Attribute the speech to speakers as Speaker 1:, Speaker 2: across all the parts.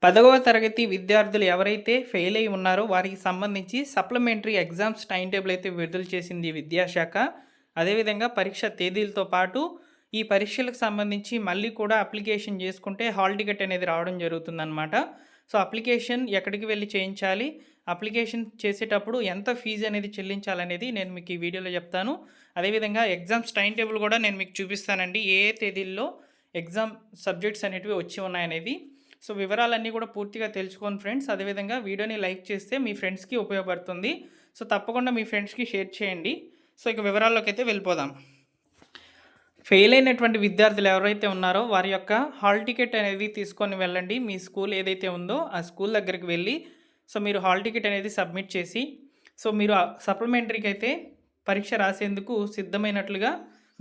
Speaker 1: 10వ తరగతి విద్యార్థులు ఎవరైతే ఫెయిల్ అయ్యి ఉన్నారో వారికి సంబంధించి సప్లిమెంటరీ ఎగ్జామ్స్ టైమ్ టేబుల్ అయితే విడుదల చేసింది విద్యాశాఖ. అదేవిధంగా పరీక్ష తేదీలతో పాటు ఈ పరీక్షలకు సంబంధించి మళ్ళీ కూడా అప్లికేషన్ చేసుకుంటే హాల్ టికెట్ అనేది రావడం జరుగుతుందన్నమాట. సో అప్లికేషన్ ఎక్కడికి వెళ్ళి చేయించాలి, అప్లికేషన్ చేసేటప్పుడు ఎంత ఫీజు అనేది చెల్లించాలనేది నేను మీకు ఈ వీడియోలో చెప్తాను. అదేవిధంగా ఎగ్జామ్స్ టైమ్ టేబుల్ కూడా నేను మీకు చూపిస్తానండి. ఏ ఏ తేదీల్లో ఎగ్జామ్ సబ్జెక్ట్స్ అనేటివి వచ్చి ఉన్నాయనేది. సో వివరాలన్నీ కూడా పూర్తిగా తెలుసుకోండి ఫ్రెండ్స్. అదేవిధంగా వీడియోని లైక్ చేస్తే మీ ఫ్రెండ్స్కి ఉపయోగపడుతుంది. సో తప్పకుండా మీ ఫ్రెండ్స్కి షేర్ చేయండి. సో ఇక వివరాల్లోకి అయితే వెళ్ళిపోదాం. ఫెయిల్ అయినటువంటి విద్యార్థులు ఎవరైతే ఉన్నారో వారి యొక్క హాల్ టికెట్ అనేది తీసుకొని వెళ్ళండి. మీ స్కూల్ ఏదైతే ఉందో ఆ స్కూల్ దగ్గరికి వెళ్ళి సో మీరు హాల్ టికెట్ అనేది సబ్మిట్ చేసి సో మీరు సప్లిమెంటరీకి అయితే పరీక్ష రాసేందుకు సిద్ధమైనట్లుగా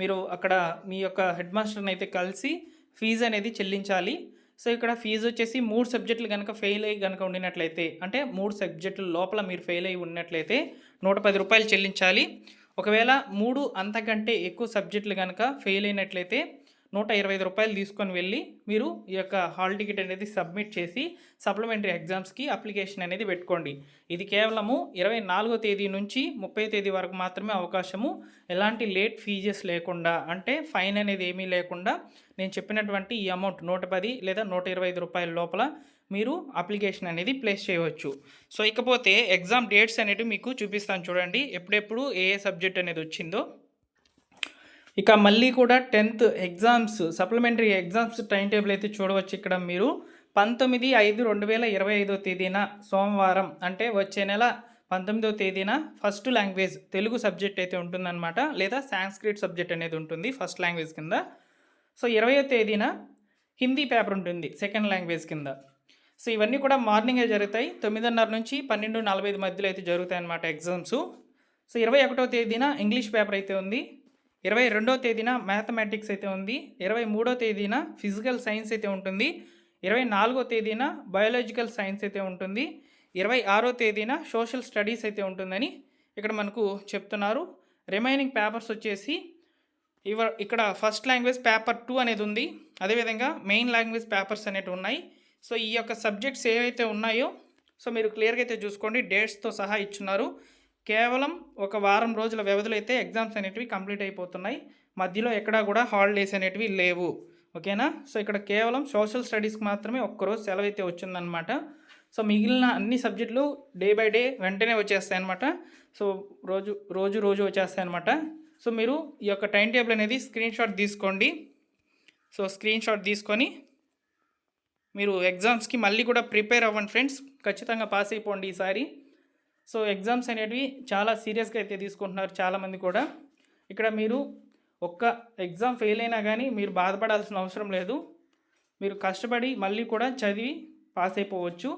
Speaker 1: మీరు అక్కడ మీ యొక్క హెడ్ మాస్టర్ని అయితే కలిసి ఫీజు అనేది చెల్లించాలి. సో ఇక్కడ ఫీజు వచ్చేసి 3 సబ్జెక్టులు కనుక ఫెయిల్ అయ్యి కనుక ఉండినట్లయితే, అంటే 3 సబ్జెక్టుల లోపల మీరు ఫెయిల్ అయ్యి ఉన్నట్లయితే 110 రూపాయలు చెల్లించాలి. ఒకవేళ 3 అంతకంటే ఎక్కువ సబ్జెక్టులు కనుక ఫెయిల్ అయినట్లయితే 125 రూపాయలు తీసుకొని వెళ్ళి మీరు ఈ యొక్క హాల్ టికెట్ అనేది సబ్మిట్ చేసి సప్లిమెంటరీ ఎగ్జామ్స్కి అప్లికేషన్ అనేది పెట్టుకోండి. ఇది కేవలము 24వ తేదీ నుంచి 30వ తేదీ వరకు మాత్రమే అవకాశము. ఎలాంటి లేట్ ఫీజెస్ లేకుండా, అంటే ఫైన్ అనేది ఏమీ లేకుండా నేను చెప్పినటువంటి ఈ అమౌంట్ 110 లేదా 125 రూపాయల లోపల మీరు అప్లికేషన్ అనేది ప్లేస్ చేయవచ్చు. సో ఇకపోతే ఎగ్జామ్ డేట్స్ అనేవి మీకు చూపిస్తాను చూడండి, ఎప్పుడెప్పుడు ఏ సబ్జెక్ట్ అనేది వచ్చిందో. ఇక మళ్ళీ కూడా 10th exams supplementary exams time table అయితే చూడవచ్చు. ఇక్కడ మీరు 19/5/2025 తేదీన సోమవారం, అంటే వచ్చే నెల 19వ తేదీన ఫస్ట్ లాంగ్వేజ్ తెలుగు సబ్జెక్ట్ అయితే ఉంటుందన్నమాట, లేదా సాంస్క్రిట్ సబ్జెక్ట్ అనేది ఉంటుంది ఫస్ట్ లాంగ్వేజ్ కింద. సో 20వ తేదీన హిందీ పేపర్ ఉంటుంది సెకండ్ లాంగ్వేజ్ కింద. సో ఇవన్నీ కూడా మార్నింగే జరుగుతాయి. 9:30 నుంచి 12:45 మధ్యలో అయితే జరుగుతాయి అన్నమాట ఎగ్జామ్స్. సో 21వ తేదీన ఇంగ్లీష్ పేపర్ అయితే ఉంది. 22వ తేదీన మ్యాథమెటిక్స్ అయితే ఉంది. 23వ తేదీన ఫిజికల్ సైన్స్ అయితే ఉంటుంది. 24వ తేదీన బయాలజికల్ సైన్స్ అయితే ఉంటుంది. 26వ తేదీన సోషల్ స్టడీస్ అయితే ఉంటుందని ఇక్కడ మనకు చెప్తున్నారు. రిమైనింగ్ పేపర్స్ వచ్చేసి ఇక్కడ ఫస్ట్ లాంగ్వేజ్ పేపర్ 2 అనేది ఉంది. అదేవిధంగా మెయిన్ లాంగ్వేజ్ పేపర్స్ అనేవి ఉన్నాయి. సో ఈ యొక్క సబ్జెక్ట్స్ ఏవైతే ఉన్నాయో సో మీరు క్లియర్గా అయితే చూసుకోండి, డేట్స్తో సహా ఇచ్చున్నారు. కేవలం ఒక వారం రోజుల వ్యవధిలో అయితే ఎగ్జామ్స్ అనేటివి కంప్లీట్ అయిపోతున్నాయి. మధ్యలో ఎక్కడా కూడా హాలిడేస్ అనేటివి లేవు. ఓకేనా. సో ఇక్కడ కేవలం సోషల్ స్టడీస్కి మాత్రమే ఒక్కరోజు సెలవు అయితే వచ్చిందనమాట. సో మిగిలిన అన్ని సబ్జెక్టులు డే బై డే వెంటనే వచ్చేస్తాయి అనమాట. సో రోజు వచ్చేస్తాయి అనమాట. సో మీరు ఈ యొక్క టైం టేబుల్ అనేది స్క్రీన్ షాట్ తీసుకోండి. సో స్క్రీన్ షాట్ తీసుకొని మీరు ఎగ్జామ్స్కి మళ్ళీ కూడా ప్రిపేర్ అవ్వండి ఫ్రెండ్స్. ఖచ్చితంగా పాస్ అయిపోండి ఈసారి. సో ఎగ్జామ్స్ అనేటివి చాలా సీరియస్గా అయితే తీసుకుంటున్నారు చాలామంది కూడా. ఇక్కడ మీరు ఒక్క ఎగ్జామ్ ఫెయిల్ అయినా కానీ మీరు బాధపడాల్సిన అవసరం లేదు. మీరు కష్టపడి మళ్ళీ కూడా చదివి పాస్ అయిపోవచ్చు.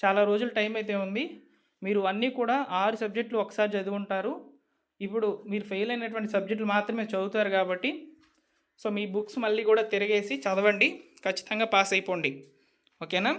Speaker 1: చాలా రోజుల టైం అయితే ఉంది. మీరు అన్నీ కూడా 6 సబ్జెక్టులు ఒకసారి చదువుంటారు. ఇప్పుడు మీరు ఫెయిల్ అయినటువంటి సబ్జెక్టులు మాత్రమే చదువుతారు కాబట్టి సో మీ బుక్స్ మళ్ళీ కూడా తిరిగేసి చదవండి. ఖచ్చితంగా పాస్ అయిపోండి. ఓకేనా.